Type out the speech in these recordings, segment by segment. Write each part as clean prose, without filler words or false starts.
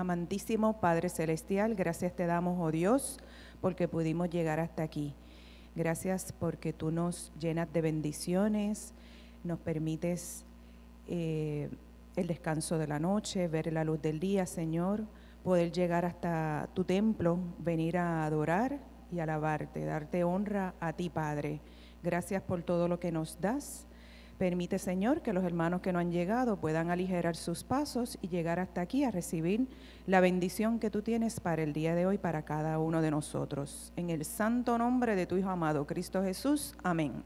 Amantísimo Padre Celestial, gracias te damos, oh Dios, porque pudimos llegar hasta aquí. Gracias porque tú nos llenas de bendiciones, nos permites el descanso de la noche, ver la luz del día, Señor, poder llegar hasta tu templo, venir a adorar y alabarte, darte honra a ti, Padre. Gracias por todo lo que nos das. Permite, Señor, que los hermanos que no han llegado puedan aligerar sus pasos y llegar hasta aquí a recibir la bendición que tú tienes para el día de hoy, para cada uno de nosotros. En el santo nombre de tu Hijo amado, Cristo Jesús. Amén.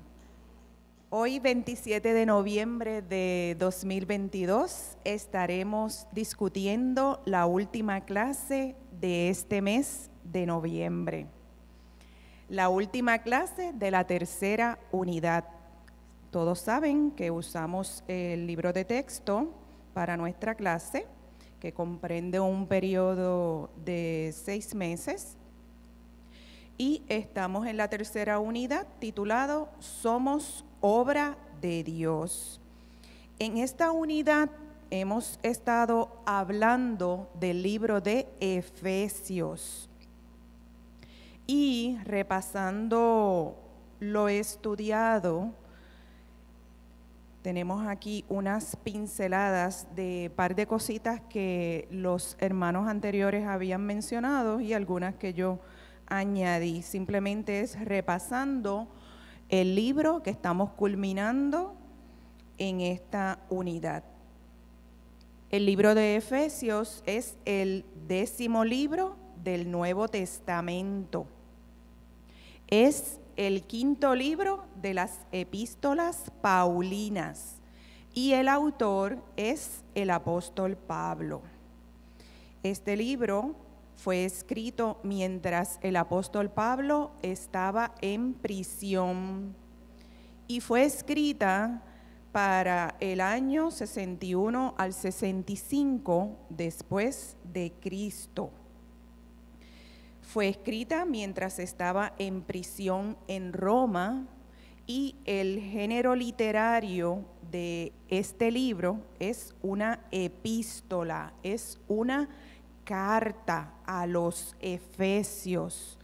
Hoy, 27 de noviembre de 2022, estaremos discutiendo la última clase de este mes de noviembre. La última clase de la tercera unidad. Todos saben que usamos el libro de texto para nuestra clase, que comprende un periodo de 6 meses. Y estamos en la tercera unidad titulado Somos obra de Dios. En esta unidad hemos estado hablando del libro de Efesios y repasando lo estudiado. Tenemos aquí unas pinceladas de par de cositas que los hermanos anteriores habían mencionado y algunas que yo añadí. Simplemente es repasando el libro que estamos culminando en esta unidad. El libro de Efesios es el 10º libro del Nuevo Testamento. Es el 5º libro de las epístolas paulinas y el autor es el apóstol Pablo. Este libro fue escrito mientras el apóstol Pablo estaba en prisión y fue escrita para el año 61 al 65 después de Cristo. Fue escrita mientras estaba en prisión en Roma y el género literario de este libro es una epístola, es una carta a los efesios.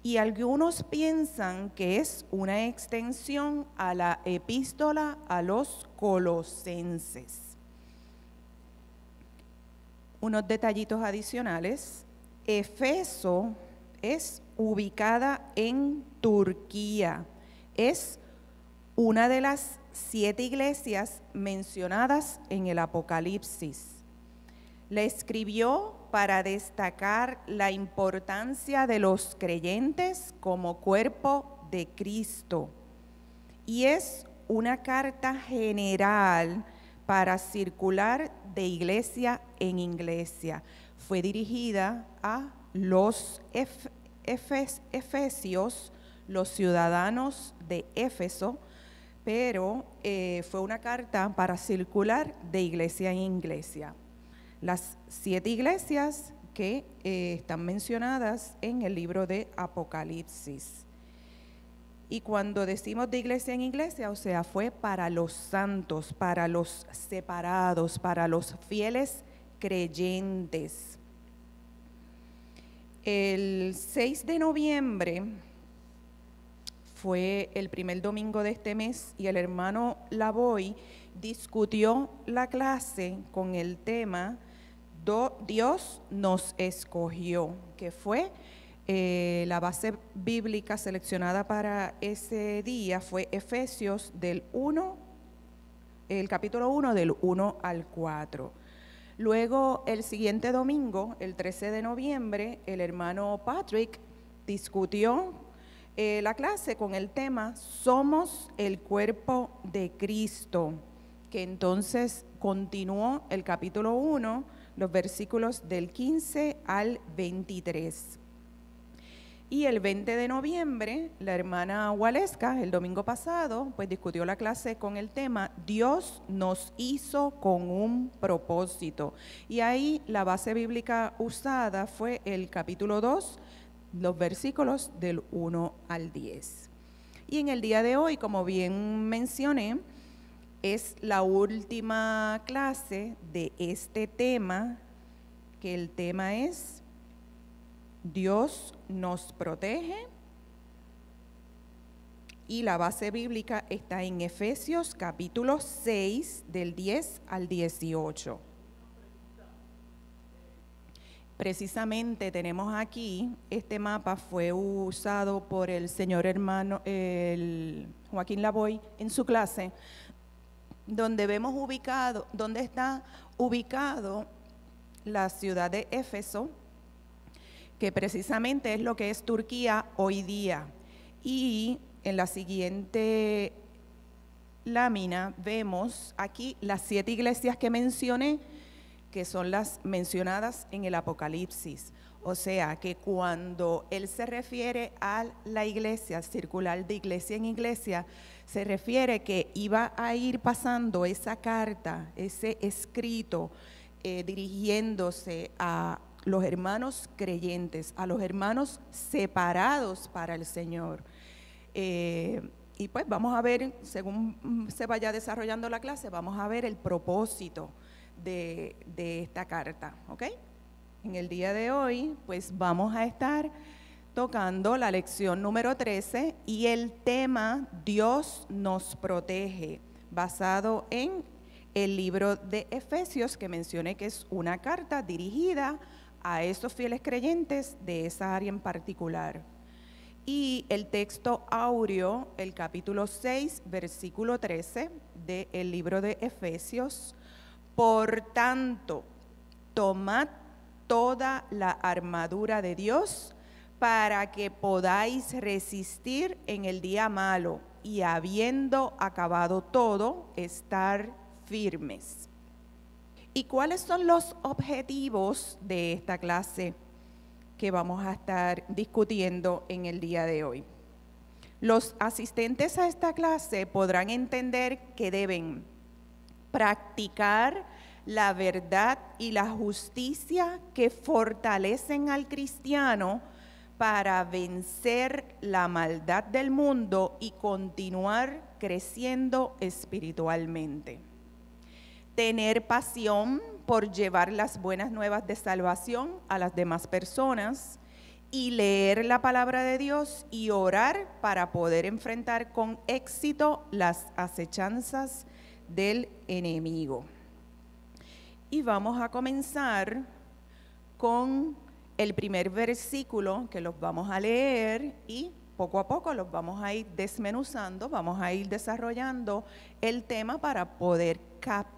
Y algunos piensan que es una extensión a la epístola a los colosenses. Unos detallitos adicionales. Éfeso es ubicada en Turquía. Es una de las 7 iglesias mencionadas en el Apocalipsis. La escribió para destacar la importancia de los creyentes como cuerpo de Cristo. Y es una carta general para circular de iglesia en iglesia. Fue dirigida a los efesios, los ciudadanos de Éfeso, pero fue una carta para circular de iglesia en iglesia. Las 7 iglesias que están mencionadas en el libro de Apocalipsis. Y cuando decimos de iglesia en iglesia, o sea, fue para los santos, para los separados, para los fieles creyentes. El 6 de noviembre fue el primer domingo de este mes y el hermano Lavoy discutió la clase con el tema Dios nos escogió, que fue la base bíblica seleccionada para ese día fue Efesios el capítulo 1 del 1 al 4. Luego, el siguiente domingo, el 13 de noviembre, el hermano Patrick discutió la clase con el tema Somos el cuerpo de Cristo, que entonces continuó el capítulo 1, los versículos del 15 al 23. Y el 20 de noviembre, la hermana Waleska, el domingo pasado, pues discutió la clase con el tema Dios nos hizo con un propósito. Y ahí la base bíblica usada fue el capítulo 2, los versículos del 1 al 10. Y en el día de hoy, como bien mencioné, es la última clase de este tema que el tema es Dios nos protege, y la base bíblica está en Efesios capítulo 6 del 10 al 18. Precisamente tenemos aquí, este mapa fue usado por el señor hermano Joaquín Lavoy en su clase, donde vemos donde está ubicado la ciudad de Éfeso, que precisamente es lo que es Turquía hoy día. Y en la siguiente lámina vemos aquí las 7 iglesias que mencioné, que son las mencionadas en el Apocalipsis. O sea, que cuando él se refiere a la iglesia, circular de iglesia en iglesia, se refiere que iba a ir pasando esa carta, ese escrito, dirigiéndose a los hermanos creyentes, a los hermanos separados para el Señor. Y pues vamos a ver, según se vaya desarrollando la clase, vamos a ver el propósito de esta carta, ¿ok? En el día de hoy, pues vamos a estar tocando la lección número 13 y el tema Dios nos protege, basado en el libro de Efesios, que mencioné que es una carta dirigida a esos fieles creyentes de esa área en particular. Y el texto áureo, el capítulo 6, versículo 13 del libro de Efesios: por tanto, tomad toda la armadura de Dios para que podáis resistir en el día malo y, habiendo acabado todo, estar firmes. ¿Y cuáles son los objetivos de esta clase que vamos a estar discutiendo en el día de hoy? Los asistentes a esta clase podrán entender que deben practicar la verdad y la justicia que fortalecen al cristiano para vencer la maldad del mundo y continuar creciendo espiritualmente. Tener pasión por llevar las buenas nuevas de salvación a las demás personas y leer la palabra de Dios y orar para poder enfrentar con éxito las acechanzas del enemigo. Y vamos a comenzar con el primer versículo, que los vamos a leer y poco a poco los vamos a ir desmenuzando, vamos a ir desarrollando el tema para poder captar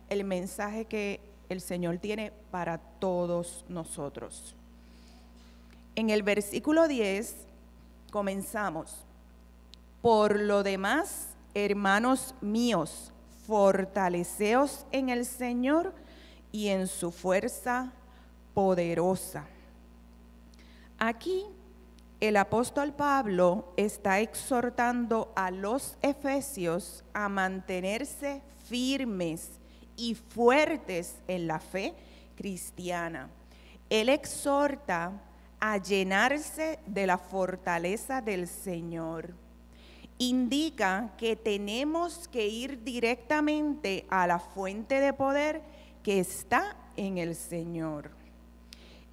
el mensaje que el Señor tiene para todos nosotros. En el versículo 10 comenzamos: por lo demás, hermanos míos, fortaleceos en el Señor y en su fuerza poderosa. Aquí el apóstol Pablo está exhortando a los efesios a mantenerse firmes y fuertes en la fe cristiana. Él exhorta a llenarse de la fortaleza del Señor. Indica que tenemos que ir directamente a la fuente de poder que está en el Señor.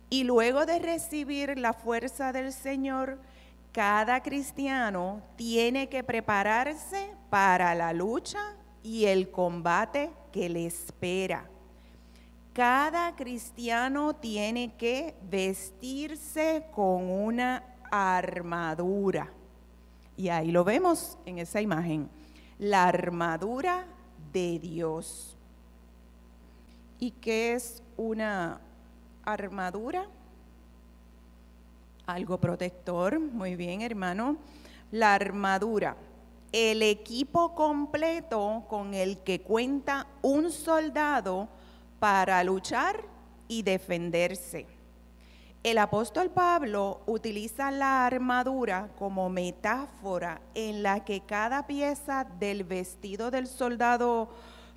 Y luego de recibir la fuerza del Señor, cada cristiano tiene que prepararse para la lucha y el combate que le espera. Cada cristiano tiene que vestirse con una armadura. Y ahí lo vemos en esa imagen, la armadura de Dios. ¿Y qué es una armadura? Algo protector, muy bien, hermano. La armadura, el equipo completo con el que cuenta un soldado para luchar y defenderse. El apóstol Pablo utiliza la armadura como metáfora en la que cada pieza del vestido del soldado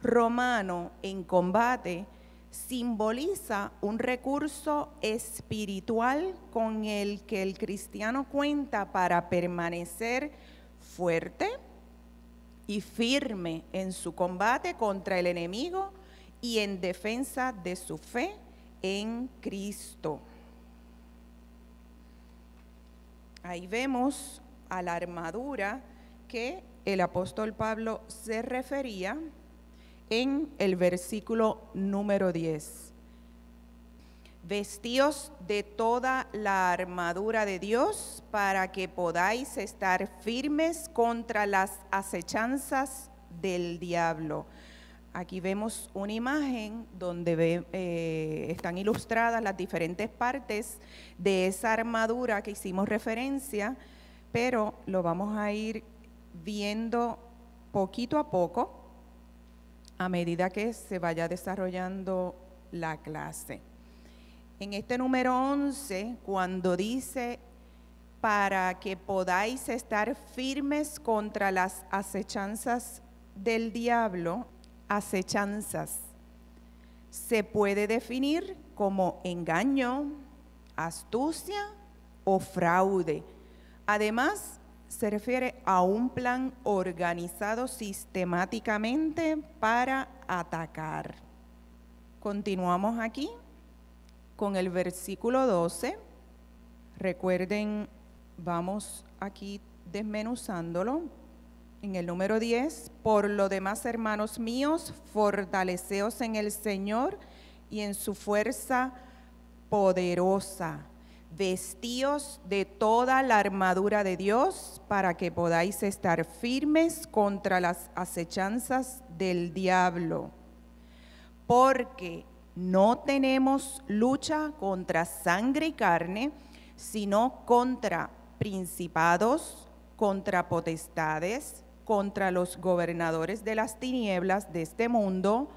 romano en combate simboliza un recurso espiritual con el que el cristiano cuenta para permanecer fuerte y firme en su combate contra el enemigo y en defensa de su fe en Cristo. Ahí vemos a la armadura que el apóstol Pablo se refería en el versículo número 10. Vestíos de toda la armadura de Dios para que podáis estar firmes contra las acechanzas del diablo. Aquí vemos una imagen donde están ilustradas las diferentes partes de esa armadura que hicimos referencia, pero lo vamos a ir viendo poquito a poco a medida que se vaya desarrollando la clase. En este número 11, cuando dice para que podáis estar firmes contra las acechanzas del diablo, acechanzas se puede definir como engaño, astucia o fraude. Además, se refiere a un plan organizado sistemáticamente para atacar. Continuamos aquí con el versículo 12. Recuerden, vamos aquí desmenuzándolo. En el número 10, por lo demás, hermanos míos, fortaleceos en el Señor y en su fuerza poderosa. Vestíos de toda la armadura de Dios para que podáis estar firmes contra las acechanzas del diablo. Porque no tenemos lucha contra sangre y carne, sino contra principados, contra potestades, contra los gobernadores de las tinieblas de este mundo,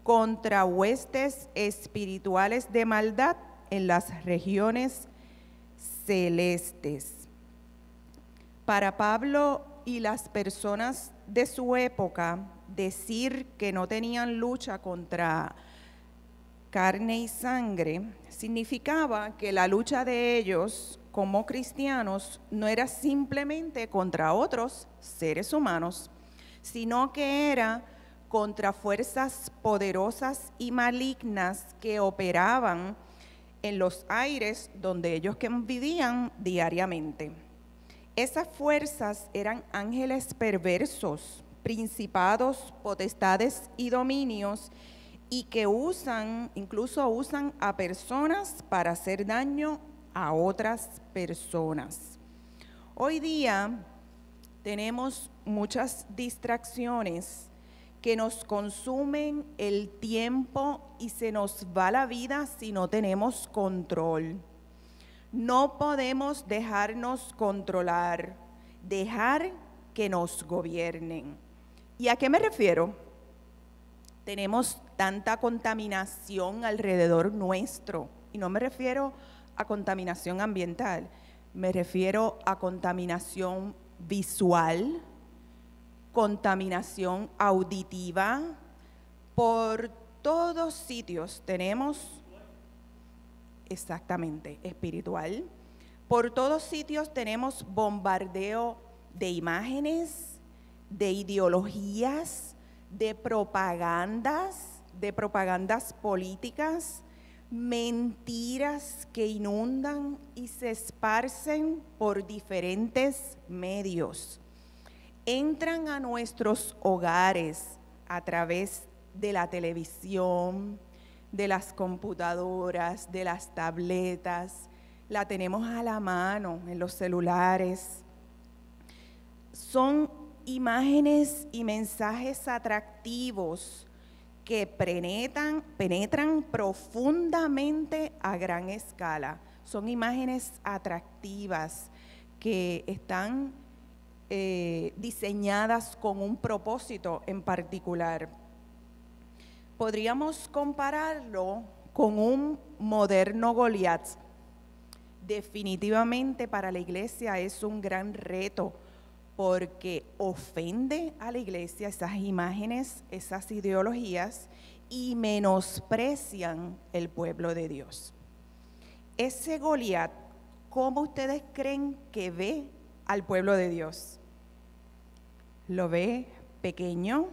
contra huestes espirituales de maldad en las regiones celestes. Para Pablo y las personas de su época, decir que no tenían lucha contra carne y sangre significaba que la lucha de ellos como cristianos no era simplemente contra otros seres humanos, sino que era contra fuerzas poderosas y malignas que operaban en los aires donde ellos vivían diariamente. Esas fuerzas eran ángeles perversos, principados, potestades y dominios, y que incluso usan a personas para hacer daño a otras personas. Hoy día tenemos muchas distracciones que nos consumen el tiempo y se nos va la vida si no tenemos control. No podemos dejarnos controlar, dejar que nos gobiernen. ¿Y a qué me refiero? Tenemos tanta contaminación alrededor nuestro, y no me refiero a contaminación ambiental, me refiero a contaminación visual, contaminación auditiva. Por todos sitios tenemos, exactamente, espiritual. Por todos sitios tenemos bombardeo de imágenes, de ideologías, de propagandas políticas, mentiras que inundan y se esparcen por diferentes medios. Entran a nuestros hogares a través de la televisión, de las computadoras, de las tabletas, la tenemos a la mano en los celulares. Son imágenes y mensajes atractivos que penetran profundamente a gran escala. Son imágenes atractivas que están diseñadas con un propósito en particular. Podríamos compararlo con un moderno Goliat. Definitivamente para la iglesia es un gran reto, porque ofende a la iglesia esas imágenes, esas ideologías, y menosprecian el pueblo de Dios. Ese Goliat, ¿cómo ustedes creen que ve al pueblo de Dios? ¿Lo ve pequeño?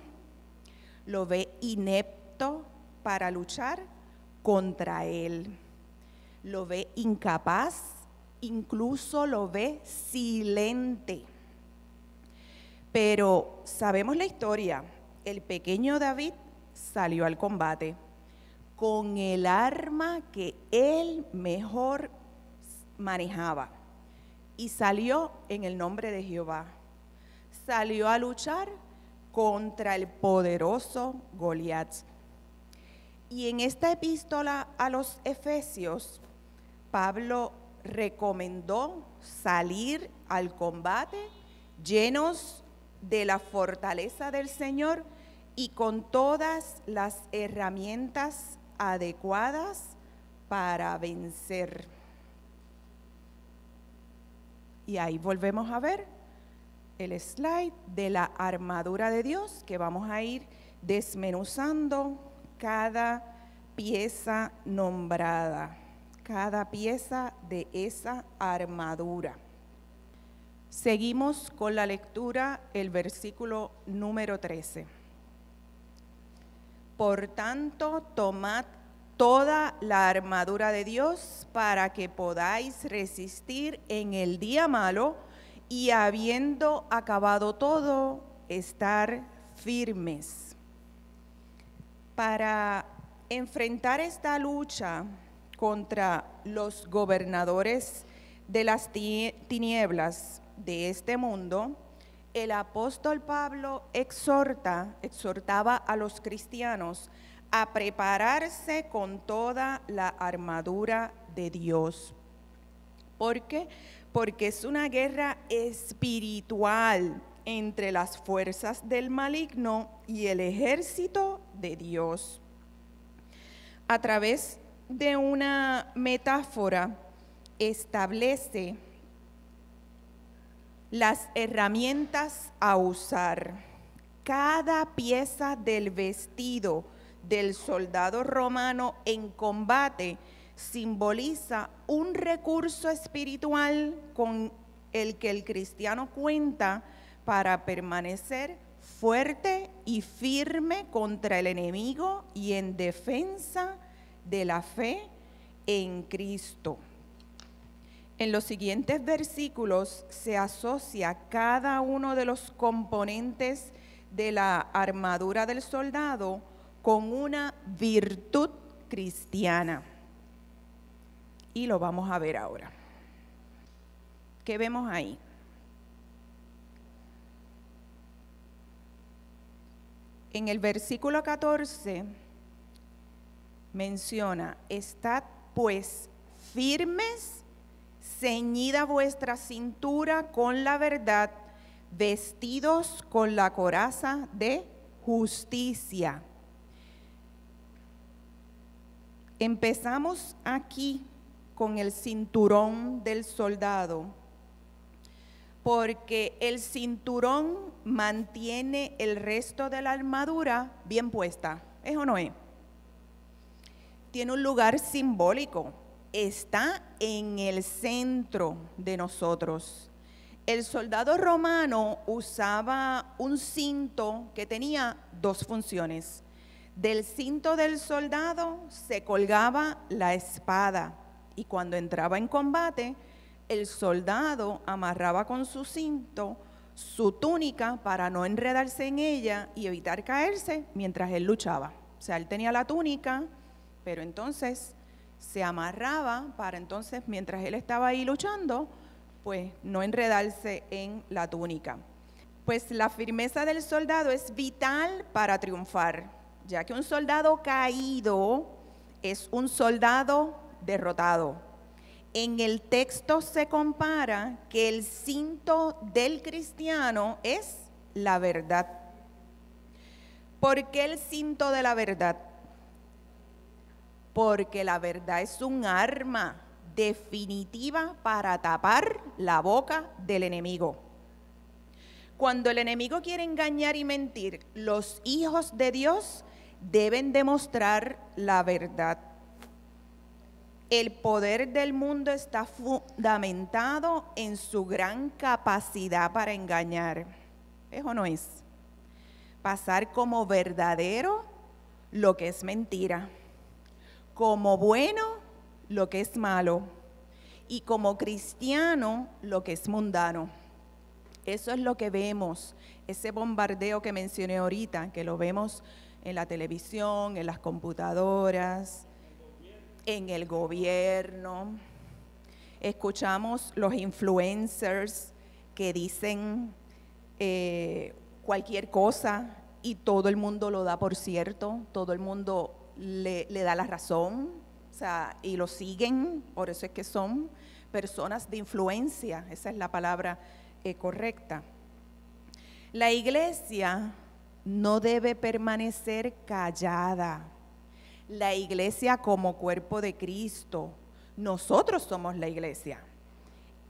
¿Lo ve inepto para luchar? contra él. Lo ve incapaz, incluso lo ve silente. Pero sabemos la historia. El pequeño David salió al combate con el arma que él mejor manejaba y salió en el nombre de Jehová. Salió a luchar contra el poderoso Goliat. Y en esta epístola a los Efesios, Pablo recomendó salir al combate llenos de la fortaleza del Señor y con todas las herramientas adecuadas para vencer. Y ahí volvemos a ver el slide de la armadura de Dios, que vamos a ir desmenuzando cada pieza nombrada, cada pieza de esa armadura. Seguimos con la lectura, el versículo número 13. Por tanto, tomad toda la armadura de Dios para que podáis resistir en el día malo y habiendo acabado todo, estar firmes. Para enfrentar esta lucha contra los gobernadores de las tinieblas de este mundo, el apóstol Pablo exhortaba a los cristianos a prepararse con toda la armadura de Dios. ¿Por qué? Porque es una guerra espiritual entre las fuerzas del maligno y el ejército de Dios. A través de una metáfora establece las herramientas a usar. Cada pieza del vestido del soldado romano en combate simboliza un recurso espiritual con el que el cristiano cuenta para permanecer fuerte y firme contra el enemigo y en defensa de la fe en Cristo. En los siguientes versículos se asocia cada uno de los componentes de la armadura del soldado con una virtud cristiana. Y lo vamos a ver ahora. ¿Qué vemos ahí? En el versículo 14 menciona: estad pues firmes, ceñida vuestra cintura con la verdad, vestidos con la coraza de justicia. Empezamos aquí con el cinturón del soldado, porque el cinturón mantiene el resto de la armadura bien puesta. ¿Es o no es? Tiene un lugar simbólico. Está en el centro de nosotros. El soldado romano usaba un cinto que tenía dos funciones. Del cinto del soldado se colgaba la espada y cuando entraba en combate, el soldado amarraba con su cinto su túnica para no enredarse en ella y evitar caerse mientras él luchaba. O sea, él tenía la túnica, pero entonces se amarraba para entonces, mientras él estaba ahí luchando, pues no enredarse en la túnica. Pues la firmeza del soldado es vital para triunfar, ya que un soldado caído es un soldado derrotado. En el texto se compara que el cinto del cristiano es la verdad. ¿Por qué el cinto de la verdad? Porque la verdad es un arma definitiva para tapar la boca del enemigo. Cuando el enemigo quiere engañar y mentir, los hijos de Dios deben demostrar la verdad. El poder del mundo está fundamentado en su gran capacidad para engañar. ¿Es o no es? Pasar como verdadero lo que es mentira. como bueno lo que es malo y como cristiano lo que es mundano. Eso es lo que vemos, ese bombardeo que mencioné ahorita, que lo vemos en la televisión, en las computadoras, en el gobierno. Escuchamos los influencers que dicen cualquier cosa y todo el mundo lo da por cierto, todo el mundo le da la razón, o sea, y lo siguen, por eso es que son personas de influencia, esa es la palabra correcta. La iglesia no debe permanecer callada. La iglesia como cuerpo de Cristo, nosotros somos la iglesia.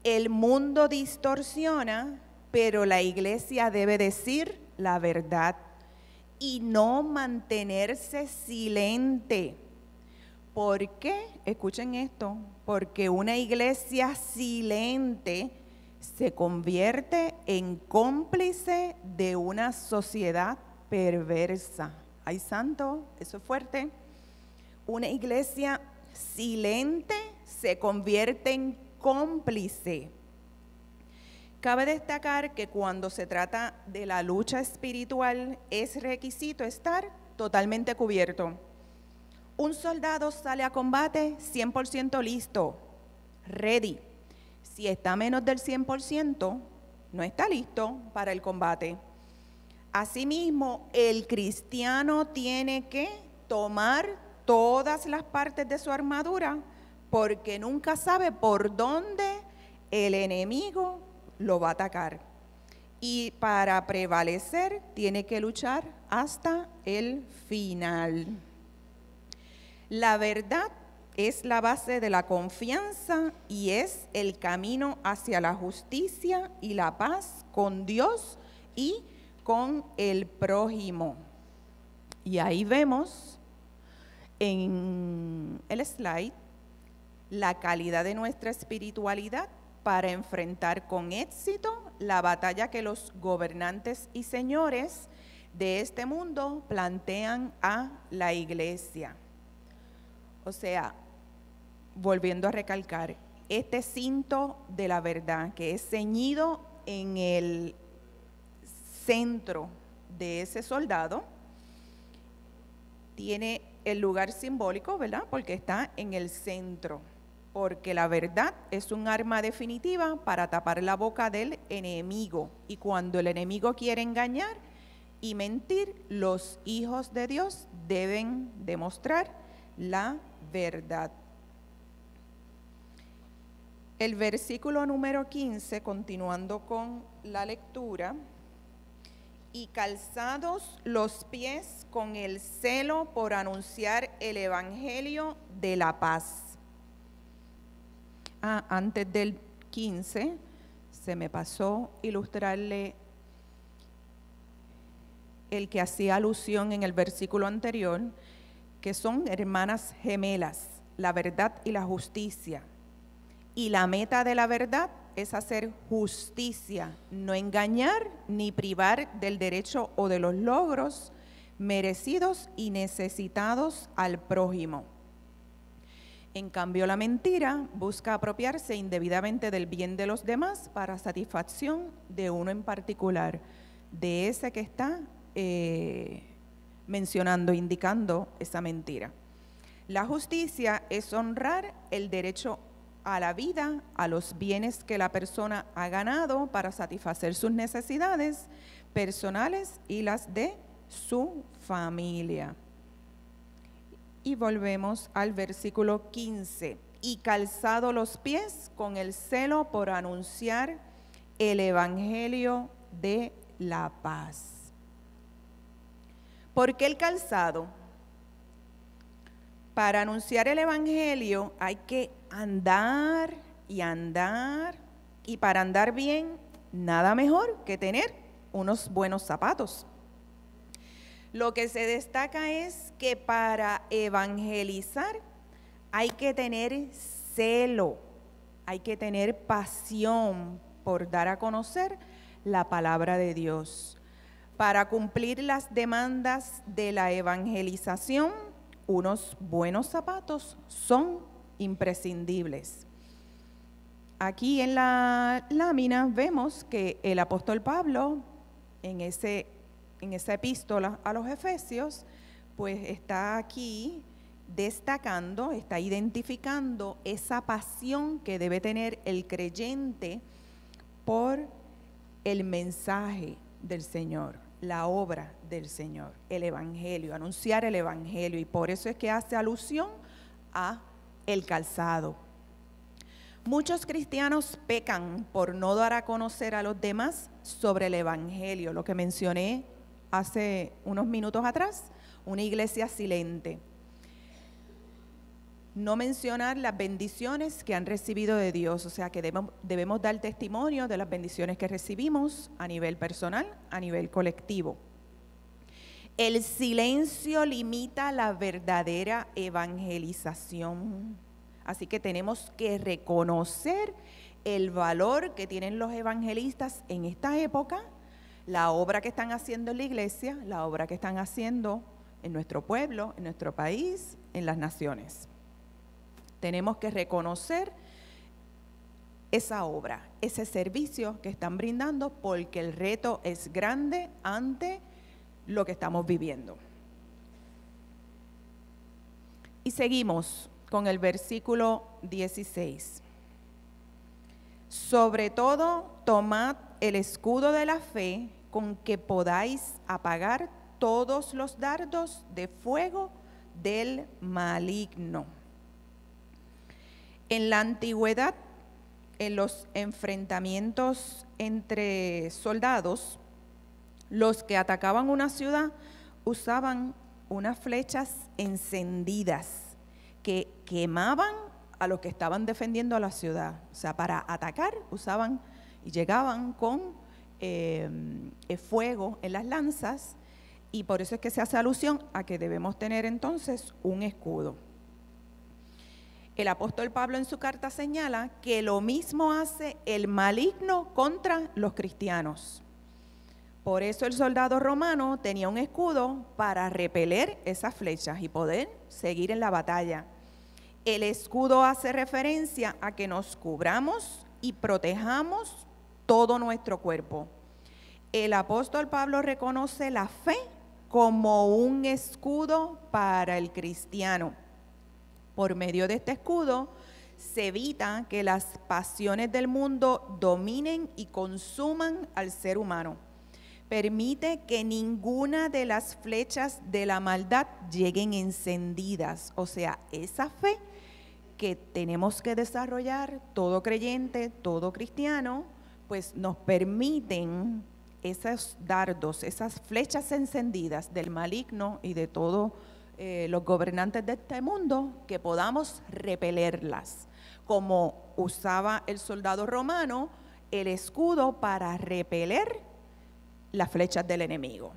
El mundo distorsiona, pero la iglesia debe decir la verdad y no mantenerse silente. ¿Por qué? Escuchen esto, porque una iglesia silente se convierte en cómplice de una sociedad perversa. ¡Ay, santo! Eso es fuerte. Una iglesia silente se convierte en cómplice. Cabe destacar que cuando se trata de la lucha espiritual es requisito estar totalmente cubierto. Un soldado sale a combate 100% listo, ready. Si está menos del 100%, no está listo para el combate. Asimismo, el cristiano tiene que tomar todas las partes de su armadura porque nunca sabe por dónde el enemigo lo va a atacar. Y para prevalecer tiene que luchar hasta el final. La verdad es la base de la confianza y es el camino hacia la justicia y la paz con Dios y con el prójimo. Y ahí vemos en el slide la calidad de nuestra espiritualidad para enfrentar con éxito la batalla que los gobernantes y señores de este mundo plantean a la iglesia. O sea, volviendo a recalcar, este cinto de la verdad que es ceñido en el centro de ese soldado, tiene el lugar simbólico, ¿verdad? Porque está en el centro, porque la verdad es un arma definitiva para tapar la boca del enemigo. Y cuando el enemigo quiere engañar y mentir, los hijos de Dios deben demostrar la verdad. El versículo número 15, continuando con la lectura, y calzados los pies con el celo por anunciar el evangelio de la paz. Antes del 15, se me pasó ilustrarle el que hacía alusión en el versículo anterior, que son hermanas gemelas, la verdad y la justicia. Y la meta de la verdad es hacer justicia, no engañar ni privar del derecho o de los logros merecidos y necesitados al prójimo. En cambio, la mentira busca apropiarse indebidamente del bien de los demás para satisfacción de uno en particular, de ese que está mencionando, indicando esa mentira. La justicia es honrar el derecho a la vida, a los bienes que la persona ha ganado para satisfacer sus necesidades personales y las de su familia. Y volvemos al versículo 15. Y calzado los pies con el celo por anunciar el evangelio de la paz. ¿Por qué el calzado? Para anunciar el evangelio hay que andar y andar, y para andar bien, nada mejor que tener unos buenos zapatos. Lo que se destaca es que para evangelizar hay que tener celo, hay que tener pasión por dar a conocer la palabra de Dios. Para cumplir las demandas de la evangelización, unos buenos zapatos son imprescindibles. Aquí en la lámina vemos que el apóstol Pablo, en esa epístola a los Efesios, pues está aquí destacando, está identificando esa pasión que debe tener el creyente por el mensaje del Señor, la obra del Señor, el Evangelio, anunciar el Evangelio, y por eso es que hace alusión a el calzado. Muchos cristianos pecan por no dar a conocer a los demás sobre el Evangelio, lo que mencioné hace unos minutos atrás, una iglesia silente. No mencionar las bendiciones que han recibido de Dios, o sea que debemos dar testimonio de las bendiciones que recibimos a nivel personal, a nivel colectivo. El silencio limita la verdadera evangelización. Así que tenemos que reconocer el valor que tienen los evangelistas en esta época, la obra que están haciendo en la iglesia, la obra que están haciendo en nuestro pueblo, en nuestro país, en las naciones. Tenemos que reconocer esa obra, ese servicio que están brindando, porque el reto es grande ante lo que estamos viviendo. Y seguimos con el versículo 16. Sobre todo, tomad el escudo de la fe, con que podáis apagar todos los dardos de fuego del maligno. En la antigüedad, en los enfrentamientos entre soldados, los que atacaban una ciudad usaban unas flechas encendidas que quemaban a los que estaban defendiendo a la ciudad. O sea, para atacar usaban y llegaban con fuego en las lanzas, y por eso es que se hace alusión a que debemos tener entonces un escudo. El apóstol Pablo en su carta señala que lo mismo hace el maligno contra los cristianos. Por eso el soldado romano tenía un escudo para repeler esas flechas y poder seguir en la batalla. El escudo hace referencia a que nos cubramos y protejamos todo nuestro cuerpo. El apóstol Pablo reconoce la fe como un escudo para el cristiano. Por medio de este escudo se evita que las pasiones del mundo dominen y consuman al ser humano. Permite que ninguna de las flechas de la maldad lleguen encendidas. O sea, esa fe que tenemos que desarrollar todo creyente, todo cristiano, pues nos permiten esos dardos, esas flechas encendidas del maligno y de todos los gobernantes de este mundo, que podamos repelerlas, como usaba el soldado romano el escudo para repeler las flechas del enemigo.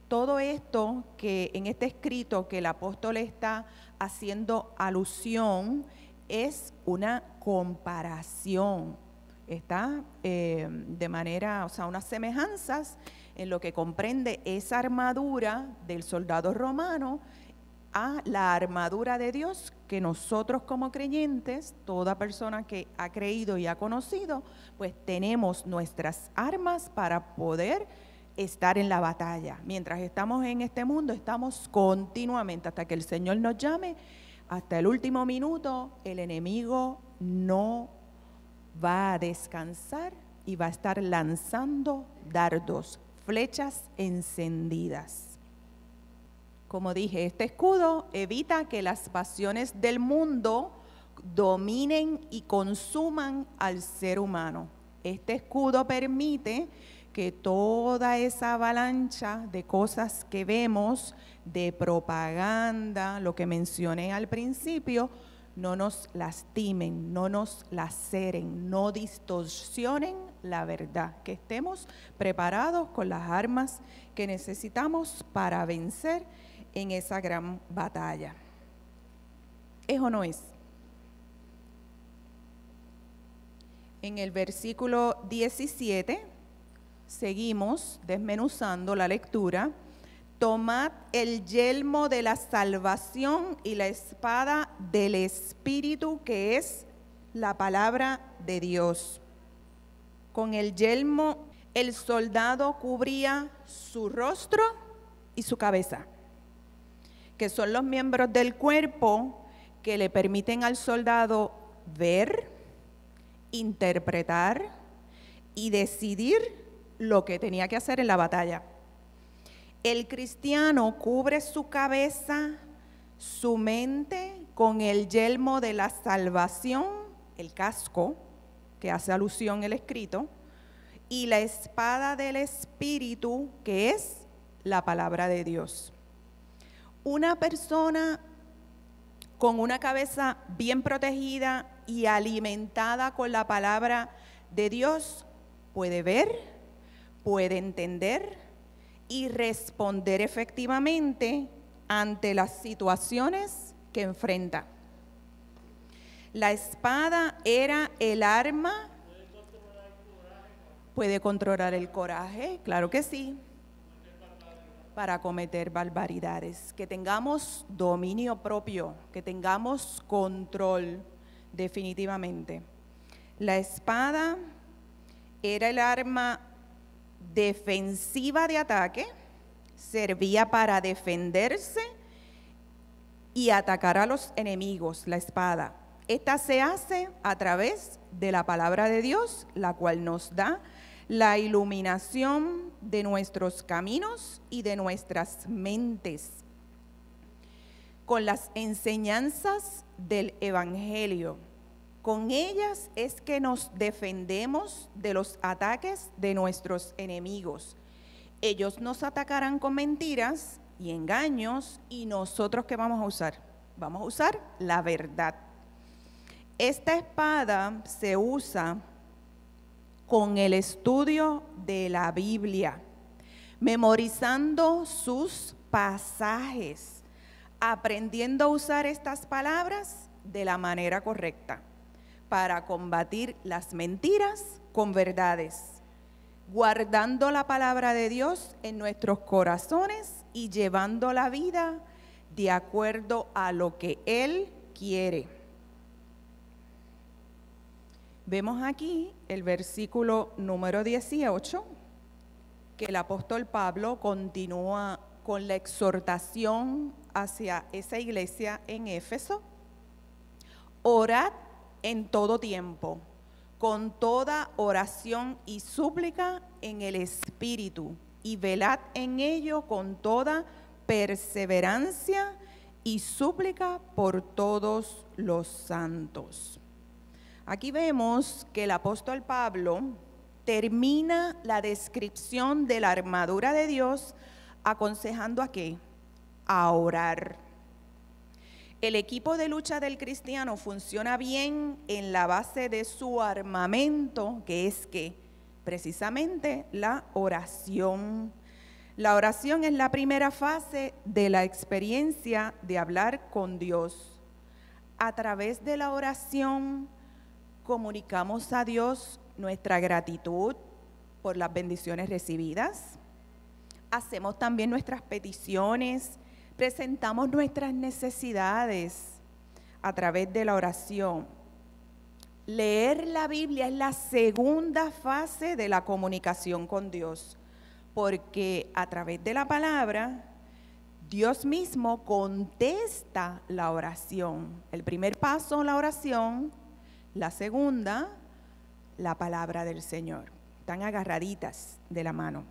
Todo esto que en este escrito que el apóstol está haciendo alusión es una comparación. Está de manera, o sea, unas semejanzas en lo que comprende esa armadura del soldado romano a la armadura de Dios, que nosotros como creyentes, toda persona que ha creído y ha conocido, pues tenemos nuestras armas para poder estar en la batalla. Mientras estamos en este mundo, estamos continuamente, hasta que el Señor nos llame, hasta el último minuto, el enemigo no va a descansar y va a estar lanzando dardos, flechas encendidas. Como dije, este escudo evita que las pasiones del mundo dominen y consuman al ser humano. Este escudo permite que toda esa avalancha de cosas que vemos, de propaganda, lo que mencioné al principio, no nos lastimen, no nos laceren, no distorsionen la verdad, que estemos preparados con las armas que necesitamos para vencer en esa gran batalla. ¿Es o no es? En el versículo 17 seguimos desmenuzando la lectura. tomad el yelmo de la salvación y la espada del Espíritu, que es la palabra de Dios. Con el yelmo, el soldado cubría su rostro y su cabeza, que son los miembros del cuerpo que le permiten al soldado ver, interpretar y decidir lo que tenía que hacer en la batalla. El cristiano cubre su cabeza, su mente con el yelmo de la salvación, el casco, que hace alusión el escrito, y la espada del Espíritu, que es la palabra de Dios. Una persona con una cabeza bien protegida y alimentada con la palabra de Dios puede ver, puede entender y responder efectivamente ante las situaciones que enfrenta. La espada era el arma. ¿Puede controlar el coraje? Claro que sí. Para cometer barbaridades. Que tengamos dominio propio, que tengamos control, definitivamente. La espada era el arma defensiva de ataque, servía para defenderse y atacar a los enemigos, la espada. Esta se hace a través de la palabra de Dios, la cual nos da la iluminación de nuestros caminos y de nuestras mentes, con las enseñanzas del Evangelio. Con ellas es que nos defendemos de los ataques de nuestros enemigos. Ellos nos atacarán con mentiras y engaños, y nosotros ¿qué vamos a usar? Vamos a usar la verdad. Esta espada se usa con el estudio de la Biblia, memorizando sus pasajes, aprendiendo a usar estas palabras de la manera correcta para combatir las mentiras con verdades, guardando la palabra de Dios en nuestros corazones y llevando la vida de acuerdo a lo que Él quiere. Vemos aquí el versículo número 18, que el apóstol Pablo continúa con la exhortación hacia esa iglesia en Éfeso. Orad en todo tiempo, con toda oración y súplica en el Espíritu, y velad en ello con toda perseverancia y súplica por todos los santos. Aquí vemos que el apóstol Pablo termina la descripción de la armadura de Dios aconsejando ¿a qué? A orar. El equipo de lucha del cristiano funciona bien en la base de su armamento, que es que precisamente la oración. La oración es la primera fase de la experiencia de hablar con Dios. A través de la oración comunicamos a Dios nuestra gratitud por las bendiciones recibidas. Hacemos también nuestras peticiones, presentamos nuestras necesidades a través de la oración. Leer la Biblia es la segunda fase de la comunicación con Dios, porque a través de la palabra, Dios mismo contesta la oración. El primer paso, la oración. La segunda, la palabra del Señor. Están agarraditas de la mano.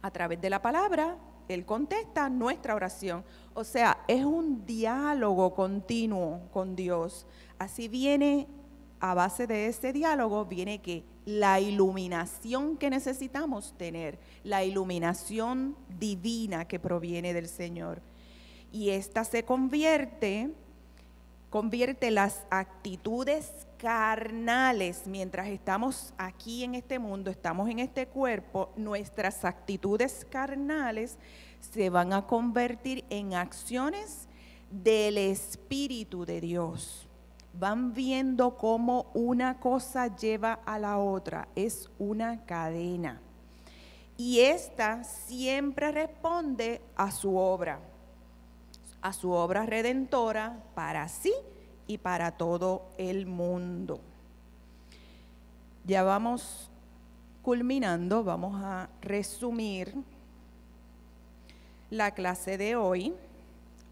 A través de la palabra, Él contesta nuestra oración. O sea, es un diálogo continuo con Dios. Así viene, a base de ese diálogo, viene que la iluminación que necesitamos tener, la iluminación divina que proviene del Señor. Y esta se convierte las actitudes carnales, mientras estamos aquí en este mundo, estamos en este cuerpo, nuestras actitudes carnales se van a convertir en acciones del Espíritu de Dios. Van viendo cómo una cosa lleva a la otra, es una cadena. y ésta siempre responde a su obra redentora para sí y para todo el mundo. Ya vamos culminando, vamos a resumir la clase de hoy.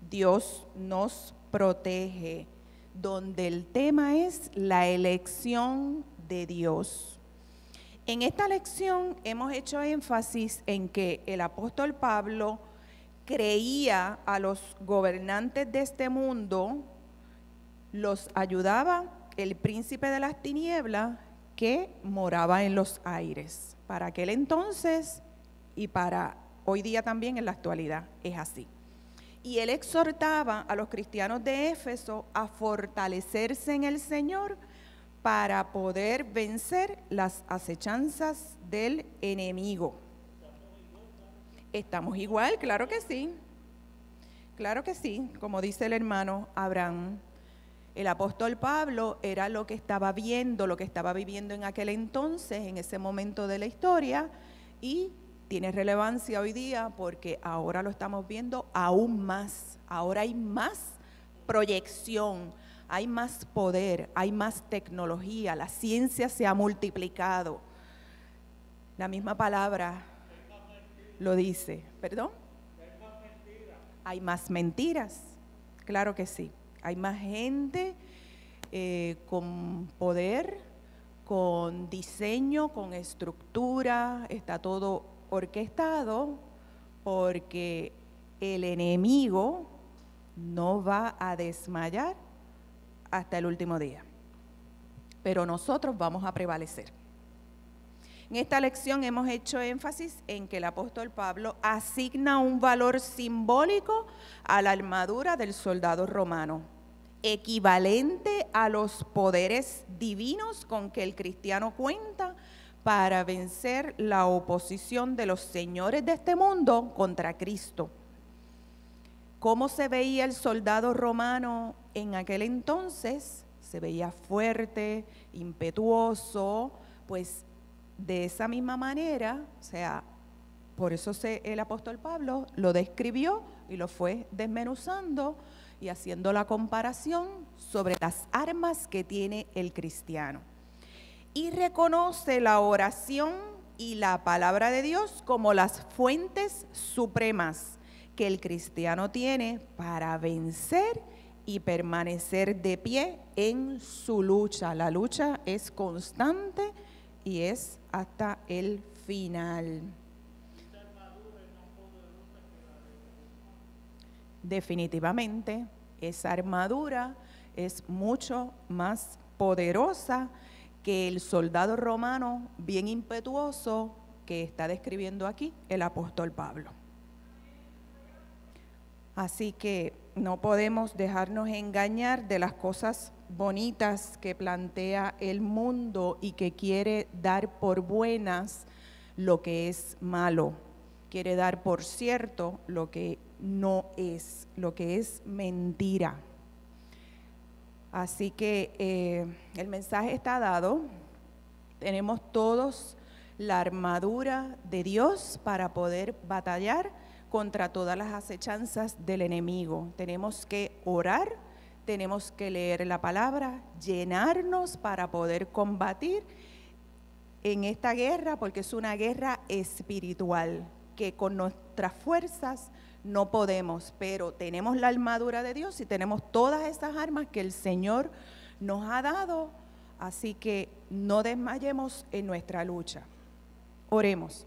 Dios nos protege, donde el tema es la elección de Dios. En esta lección hemos hecho énfasis en que el apóstol Pablo creía a los gobernantes de este mundo, los ayudaba el príncipe de las tinieblas que moraba en los aires. Para aquel entonces y para hoy día también en la actualidad es así. Y él exhortaba a los cristianos de Éfeso a fortalecerse en el Señor para poder vencer las acechanzas del enemigo. ¿Estamos igual? Claro que sí. Claro que sí. Como dice el hermano Abraham, el apóstol Pablo era lo que estaba viendo, lo que estaba viviendo en aquel entonces, en ese momento de la historia, y tiene relevancia hoy día porque ahora lo estamos viendo aún más. Ahora hay más proyección, hay más poder, hay más tecnología, la ciencia se ha multiplicado. La misma palabra lo dice. ¿Perdón? Hay más mentiras, claro que sí. Hay más gente con poder, con diseño, con estructura, está todo orquestado porque el enemigo no va a desmayar hasta el último día. Pero nosotros vamos a prevalecer. En esta lección hemos hecho énfasis en que el apóstol Pablo asigna un valor simbólico a la armadura del soldado romano, equivalente a los poderes divinos con que el cristiano cuenta para vencer la oposición de los señores de este mundo contra Cristo. ¿Cómo se veía el soldado romano en aquel entonces? Se veía fuerte, impetuoso, pues de esa misma manera, o sea, por eso el apóstol Pablo lo describió y lo fue desmenuzando y haciendo la comparación sobre las armas que tiene el cristiano. Y reconoce la oración y la palabra de Dios como las fuentes supremas que el cristiano tiene para vencer y permanecer de pie en su lucha. La lucha es constante y es hasta el final. Definitivamente, esa armadura es mucho más poderosa que el soldado romano bien impetuoso que está describiendo aquí el apóstol Pablo. Así que no podemos dejarnos engañar de las cosas bonitas que plantea el mundo y que quiere dar por buenas lo que es malo, quiere dar por cierto lo que no es, lo que es mentira. Así que el mensaje está dado, tenemos todos la armadura de Dios para poder batallar contra todas las acechanzas del enemigo. Tenemos que orar, tenemos que leer la palabra, llenarnos para poder combatir en esta guerra, porque es una guerra espiritual, que con nuestras fuerzas no podemos, pero tenemos la armadura de Dios y tenemos todas esas armas que el Señor nos ha dado, así que no desmayemos en nuestra lucha. Oremos.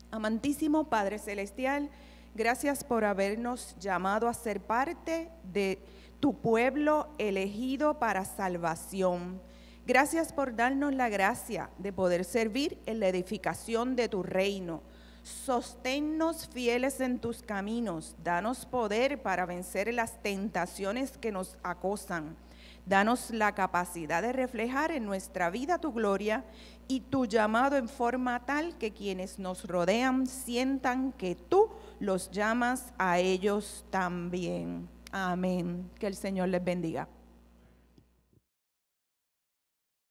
Amantísimo Padre Celestial, gracias por habernos llamado a ser parte de tu pueblo elegido para salvación. Gracias por darnos la gracia de poder servir en la edificación de tu reino. Sosténnos fieles en tus caminos, danos poder para vencer las tentaciones que nos acosan. Danos la capacidad de reflejar en nuestra vida tu gloria y tu llamado en forma tal que quienes nos rodean sientan que tú los llamas a ellos también. Amén. Que el Señor les bendiga.